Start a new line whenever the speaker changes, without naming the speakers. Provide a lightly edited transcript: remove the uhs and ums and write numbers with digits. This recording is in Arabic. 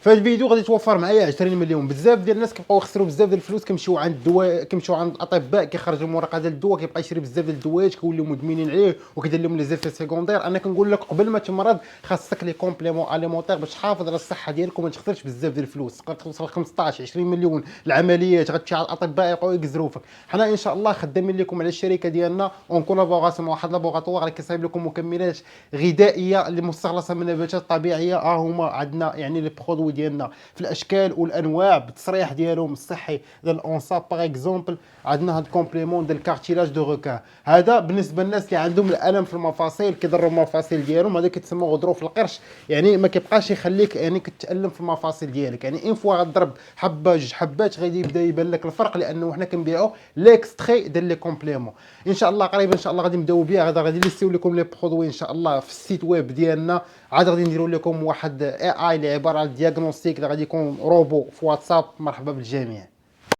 فهاد الفيديو غادي توفر معايا 20 مليون. بزاف ديال الناس كيبقاو يخسروا بزاف ديال الفلوس، كيمشيو عند الدواء، كيمشيو عند الاطباء، كيخرجوا المراقه ديال الدواء، كيبقى يشري بزاف ديال الدوايات، كيوليو مدمنين عليه وكيدير لهم لي زيفي سيكوندير. انا كنقول لك قبل ما تمرض خاصك لي كومبليمون اليمونتير باش تحافظ على الصحه ديالك وما تخسرش بزاف ديال الفلوس. تقدر توصل 15 20 مليون العمليات، غتمشي على الاطباء يبقاو يقزروا فيك. حنا ان شاء الله خدامين لكم على الشركه ديالنا اون كولابوراسيون مع واحد لابوغاتوار اللي كيصايب لكم مكملات غذائيه اللي مستخلصه من نباتات طبيعيه. هما عندنا يعني لي برودوي ديالنا في الاشكال والانواع بالتصريح ديالهم الصحي. ديال الاونصاب باغ اكزومبل عندنا هاد كومبليمون ديال كارتيلاج دو روكان. هذا بالنسبه للناس اللي عندهم الالم في المفاصل، كيضروا المفاصل ديالهم، هذا كيتسمى غضروف القرش. يعني ما كيبقاش يخليك يعني كتالم في المفاصل ديالك. يعني ان فوا غضرب حبه جوج حبات غادي يبدا يبان لك الفرق، لانه حنا كنبيعوا ليكستري ديال لي كومبليمون. ان شاء الله قريبا ان شاء الله غادي نبداو بها. غادي نليستيو لكم لي برودوي ان شاء الله في السيت ويب ديالنا. عاد غادي نديروا لكم واحد اي اللي عباره عن دياغنوستيك اللي غادي يكون روبو في واتساب. مرحبا بالجميع.